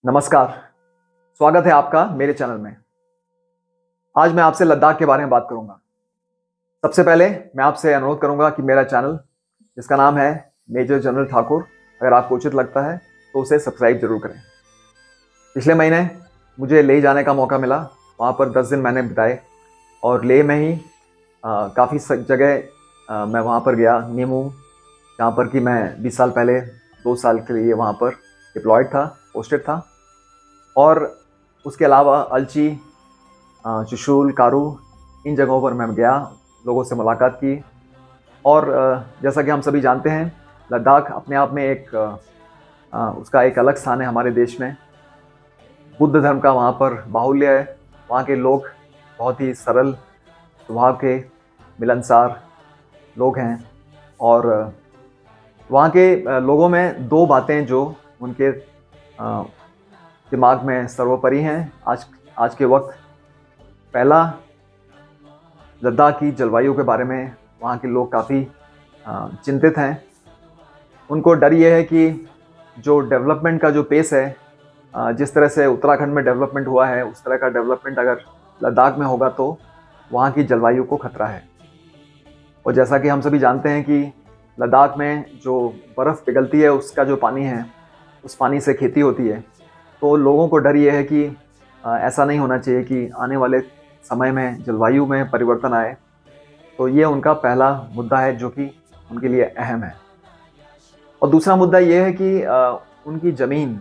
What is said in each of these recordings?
नमस्कार। स्वागत है आपका मेरे चैनल में। आज मैं आपसे लद्दाख के बारे में बात करूंगा। सबसे पहले मैं आपसे अनुरोध करूंगा कि मेरा चैनल, जिसका नाम है मेजर जनरल ठाकुर, अगर आपको उचित लगता है तो उसे सब्सक्राइब जरूर करें। पिछले महीने मुझे लेह जाने का मौका मिला। वहाँ पर 10 दिन मैंने बिताए और लेह में ही काफ़ी जगह मैं वहाँ पर गया। नीमू, जहाँ पर कि मैं 20 साल पहले 2 साल के लिए वहाँ पर डिप्लॉयड था, पोस्टेड था। और उसके अलावा अलची, चुशूल, कारू, इन जगहों पर मैं गया, लोगों से मुलाकात की। और जैसा कि हम सभी जानते हैं, लद्दाख अपने आप में उसका एक अलग स्थान है हमारे देश में। बुद्ध धर्म का वहाँ पर बाहुल्य है। वहाँ के लोग बहुत ही सरल स्वभाव के, मिलनसार लोग हैं। और वहाँ के लोगों में दो बातें जो उनके दिमाग में सर्वोपरि हैं आज के वक्त। पहला, लद्दाख की जलवायु के बारे में वहाँ के लोग काफ़ी चिंतित हैं। उनको डर ये है कि जो डेवलपमेंट का जो पेस है, जिस तरह से उत्तराखंड में डेवलपमेंट हुआ है, उस तरह का डेवलपमेंट अगर लद्दाख में होगा तो वहाँ की जलवायु को खतरा है। और जैसा कि हम सभी जानते हैं कि लद्दाख में जो बर्फ़ पिघलती है, उसका जो पानी है, उस पानी से खेती होती है। तो लोगों को डर ये है कि ऐसा नहीं होना चाहिए कि आने वाले समय में जलवायु में परिवर्तन आए। तो ये उनका पहला मुद्दा है जो कि उनके लिए अहम है। और दूसरा मुद्दा ये है कि उनकी ज़मीन,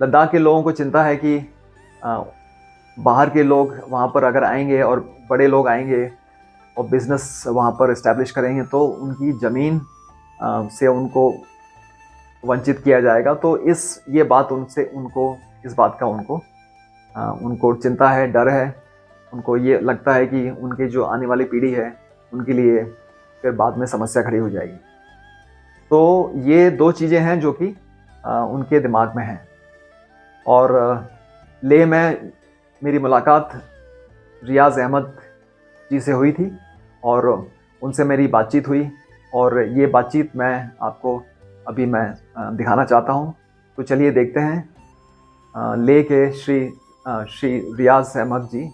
लद्दाख के लोगों को चिंता है कि बाहर के लोग वहाँ पर अगर आएंगे और बड़े लोग आएंगे और बिज़नेस वहाँ पर इस्टेब्लिश करेंगे तो उनकी ज़मीन से उनको वंचित किया जाएगा। तो ये बात इस बात का उनको चिंता है, डर है। उनको ये लगता है कि उनकी जो आने वाली पीढ़ी है, उनके लिए फिर बाद में समस्या खड़ी हो जाएगी। तो ये दो चीज़ें हैं जो कि उनके दिमाग में हैं। और लेह में मेरी मुलाकात रियाज़ अहमद जी से हुई थी और उनसे मेरी बातचीत हुई। और ये बातचीत मैं आपको अभी दिखाना चाहता हूँ। तो चलिए देखते हैं लेह के श्री रियाज़ अहमद जी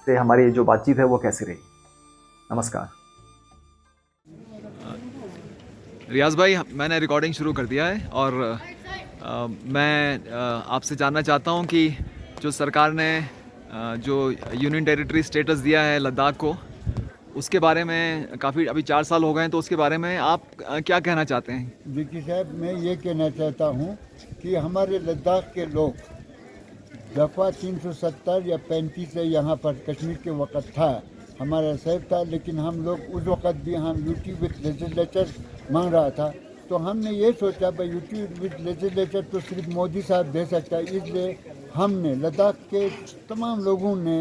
से हमारी जो बातचीत है वो कैसी रही। नमस्कार रियाज़ भाई, मैंने रिकॉर्डिंग शुरू कर दिया है और मैं आपसे जानना चाहता हूँ कि जो सरकार ने जो यूनियन टेरिटरी स्टेटस दिया है लद्दाख को, उसके बारे में काफ़ी अभी 4 साल हो गए हैं, तो उसके बारे में आप क्या कहना चाहते हैं? देखिए साहब, मैं ये कहना चाहता हूँ कि हमारे लद्दाख के लोग दफ़ा 370 या 35 से यहाँ पर कश्मीर के वक़्त था, हमारा सेफ था। लेकिन हम लोग उस वक़्त भी हम यूटी विथ लेजिस्लेचर मांग रहा था। तो हमने ये सोचा भाई यूटी विथ लेजिस्लेचर तो सिर्फ मोदी साहब दे सकता है। इसलिए हमने लद्दाख के तमाम लोगों ने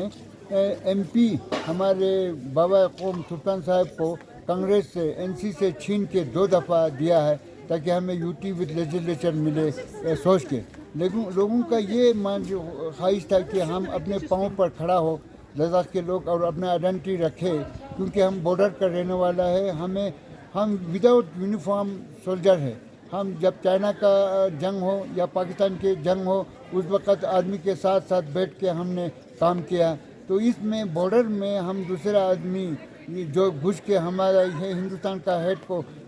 एमपी हमारे बाबा कौम सुल्तान साहब को कांग्रेस से एनसी से छीन के 2 दफ़ा दिया है ताकि हमें यूटी विथ लेजिस्लेचर मिले सोच के। लेकिन लोगों का ये ख्वाहिश था कि हम अपने पाँव पर खड़ा हो, लद्दाख के लोग, और अपना आइडेंटिटी रखें, क्योंकि हम बॉर्डर का रहने वाला है। हम विदाउट यूनिफॉर्म सोल्जर है। हम जब चाइना का जंग हो या पाकिस्तान के जंग हो, उस वक़्त आदमी के साथ साथ बैठ के हमने काम किया। तो इसमें बॉर्डर में हम दूसरा आदमी जो घुस के हमारा ये हिंदुस्तान का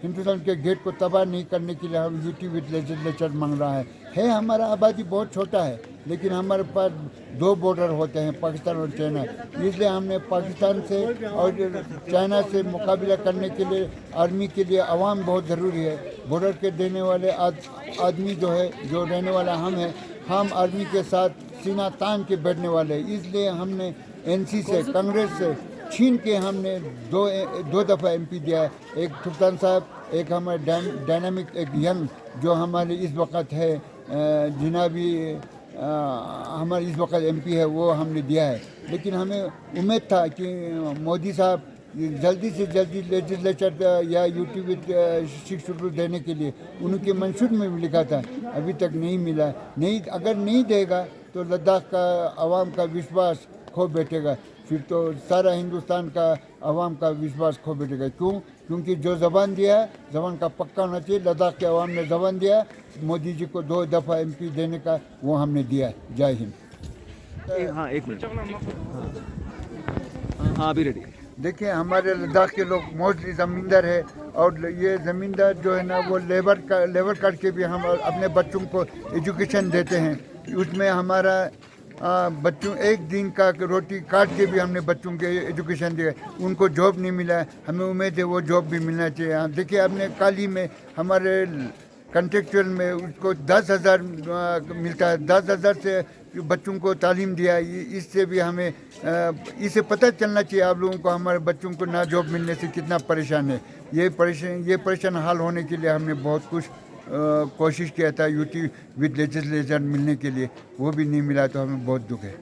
हिंदुस्तान के गेट को तबाह नहीं करने के लिए हम यूटी विथ लेजिस्लेचर मांग रहा है। हमारा आबादी बहुत छोटा है, लेकिन हमारे पास 2 बॉर्डर होते हैं, पाकिस्तान और चाइना। इसलिए हमने पाकिस्तान से और चाइना से मुकाबला करने के लिए आर्मी के लिए अवाम बहुत ज़रूरी है। बॉर्डर के देने वाले आदमी जो रहने वाला हम आर्मी के साथ सीना तान के बैठने वाले हैं। इसलिए हमने एनसी से, कांग्रेस से छीन के हमने दो दफ़ा एमपी दिया है। एक सुल्तान साहब, एक हमारे डायनामिक, एक यंग जो हमारे इस वक्त है जिनाबी हमारे इस वक्त एमपी है, वो हमने दिया है। लेकिन हमें उम्मीद था कि मोदी साहब जल्दी से जल्दी लेजिस्लेचर या यूटी विथ 6 शेड्यूल देने के लिए उनके मंशूर में भी लिखा था, अभी तक नहीं मिला। अगर नहीं देगा तो लद्दाख का आवाम का विश्वास खो बैठेगा। फिर तो सारा हिंदुस्तान का आवाम का विश्वास खो बैठेगा। क्यों? क्योंकि जो ज़बान दिया है ज़बान का पक्का होना चाहिए। लद्दाख के आवाम ने ज़बान दिया है, मोदी जी को 2 दफ़ा MP देने का, वो हमने दिया है। जय हिंद। हाँ, एक मिनट। हाँ, अभी रेडी। देखिए, हमारे लद्दाख के लोग मोस्टली ज़मींदार है, और ये ज़मींदार जो है ना, वो लेबर करके भी हम अपने बच्चों को एजुकेशन देते हैं। उसमें हमारा बच्चों एक दिन का रोटी काट के भी हमने बच्चों के एजुकेशन दिया। उनको जॉब नहीं मिला है, हमें उम्मीद है वो जॉब भी मिलना चाहिए। हाँ, देखिए, आपने काली में हमारे कंट्रेक्चुअल में उसको 10,000 मिलता है। 10,000 से बच्चों को तालीम दिया। इससे भी हमें इससे पता चलना चाहिए आप लोगों को, हमारे बच्चों को ना जॉब मिलने से कितना परेशान है। ये परेशान हाल होने के लिए हमने बहुत कुछ कोशिश किया था यूटी विद लेजिस्लेचर मिलने के लिए, वो भी नहीं मिला, तो हमें बहुत दुख है।